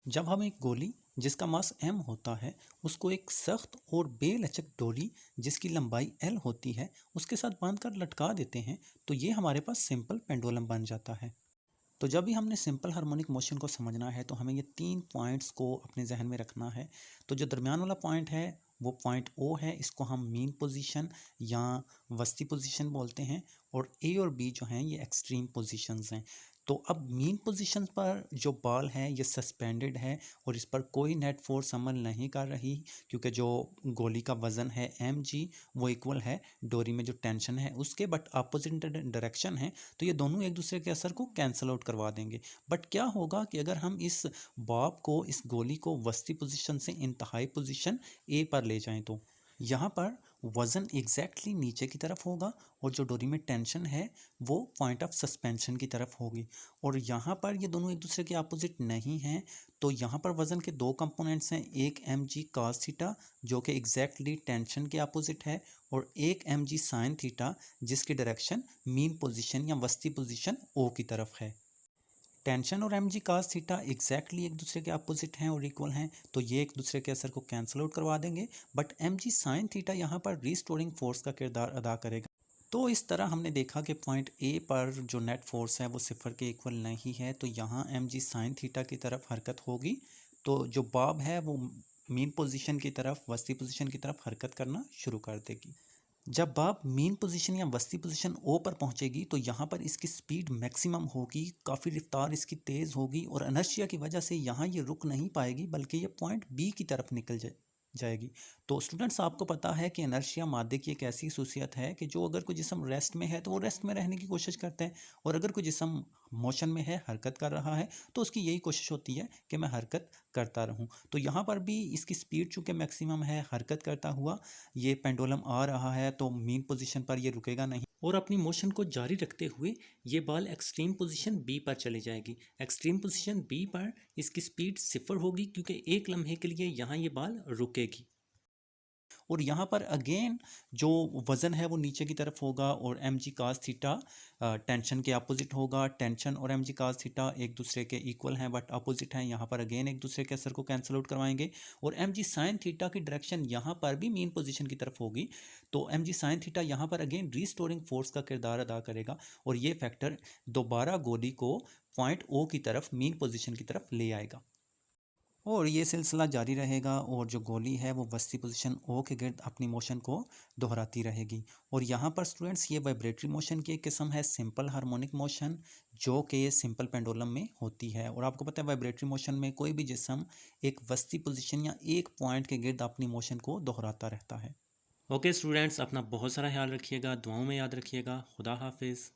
जब हम एक गोली जिसका मास m होता है उसको एक सख्त और बेलचक डोरी जिसकी लंबाई l होती है उसके साथ बांधकर लटका देते हैं तो ये हमारे पास सिंपल पेंडुलम बन जाता है। तो जब भी हमने सिंपल हार्मोनिक मोशन को समझना है तो हमें ये 3 पॉइंट्स को अपने जहन में रखना है। तो जो दरमियान वाला पॉइंट है वो पॉइंट ओ है, इसको हम मीन पोजीशन या वस्ती पोजीशन बोलते हैं। और ए और बी जो हैं ये एक्सट्रीम पोजीशंस हैं। तो अब मीन पोजीशन पर जो बॉल है ये सस्पेंडेड है और इस पर कोई नेट फोर्स अमल नहीं कर रही, क्योंकि जो गोली का वज़न है mg वो इक्वल है डोरी में जो टेंशन है उसके, बट अपोजिट डायरेक्शन है तो ये दोनों एक दूसरे के असर को कैंसिल आउट करवा देंगे। बट क्या होगा कि अगर हम इस बॉब को, इस गोली को वस्ती पोजीशन से इंतहाई पोजीशन ए पर ले जाएं तो यहाँ पर वज़न एग्जैक्टली नीचे की तरफ होगा और जो डोरी में टेंशन है वो पॉइंट ऑफ सस्पेंशन की तरफ होगी। और यहाँ पर ये दोनों एक दूसरे के अपोजिट नहीं हैं, तो यहाँ पर वज़न के दो कंपोनेंट्स हैं, एक mg cos थीटा जो कि एग्जैक्टली टेंशन के अपोजिट है और एक mg sin थीटा जिसकी डायरेक्शन मीन पोजीशन या वस्ती पोजीशन ओ की तरफ है। टेंशन और mg cos थीटा एग्जैक्टली एक दूसरे के अपोजिट हैं और इक्वल हैं, तो ये एक दूसरे के असर को कैंसिल आउट करवा देंगे। बट mg sin थीटा यहाँ पर रिस्टोरिंग फोर्स का किरदार अदा करेगा। तो इस तरह हमने देखा कि पॉइंट ए पर जो नेट फोर्स है वो सिफर के इक्वल नहीं है, तो यहाँ mg sin थीटा की तरफ हरकत होगी, तो जो बॉब है वो मीन पोजीशन की तरफ, वस्ती पोजीशन की तरफ हरकत करना शुरू कर देगी। जब बॉब मीन पोजीशन या वस्ती पोजीशन ओ पर पहुंचेगी तो यहाँ पर इसकी स्पीड मैक्सिमम होगी, काफ़ी रफ्तार इसकी तेज़ होगी और इनर्शिया की वजह से यहाँ ये रुक नहीं पाएगी बल्कि ये पॉइंट बी की तरफ निकल जाएगी। तो स्टूडेंट्स, आपको पता है कि इनर्शिया मादे की एक ऐसी खसूसियत है कि जो अगर कोई जिस्म रेस्ट में है तो वो रेस्ट में रहने की कोशिश करते हैं, और अगर कोई जिस्म मोशन में है, हरकत कर रहा है, तो उसकी यही कोशिश होती है कि मैं हरकत करता रहूं। तो यहाँ पर भी इसकी स्पीड चूँकि मैक्सिमम है, हरकत करता हुआ ये पेंडुलम आ रहा है, तो मीन पोजीशन पर ये रुकेगा नहीं और अपनी मोशन को जारी रखते हुए ये बॉल एक्सट्रीम पोजीशन बी पर चली जाएगी। एक्सट्रीम पोजीशन बी पर इसकी स्पीड 0 होगी क्योंकि एक लम्हे के लिए यहाँ ये बॉल रुकेगी। और यहाँ पर अगेन जो वज़न है वो नीचे की तरफ होगा और mg cos थीटा टेंशन के अपोजिट होगा। टेंशन और mg cos थीटा एक दूसरे के इक्वल हैं बट अपोजिट हैं, यहाँ पर अगेन एक दूसरे के असर को कैंसिल आउट करवाएंगे। और mg sin थीटा की डायरेक्शन यहाँ पर भी मीन पोजीशन की तरफ होगी, तो mg sin थीटा यहाँ पर अगेन रिस्टोरिंग फोर्स का किरदार अदा करेगा और ये फैक्टर दोबारा गोली को पॉइंट ओ की तरफ, मीन पोजीशन की तरफ ले आएगा और ये सिलसिला जारी रहेगा और जो गोली है वो वस्ती पोजीशन ओ के गिर्द अपनी मोशन को दोहराती रहेगी। और यहाँ पर स्टूडेंट्स ये वाइब्रेटरी मोशन की एक किस्म है सिंपल हार्मोनिक मोशन, जो कि सिंपल पेंडुलम में होती है। और आपको पता है वाइब्रेटरी मोशन में कोई भी जिस्म एक वस्ती पोजीशन या एक पॉइंट के गिर्द अपनी मोशन को दोहराता रहता है। ओके स्टूडेंट्स, अपना बहुत सारा ख्याल रखिएगा, दुआओं में याद रखिएगा। खुदा हाफिज़।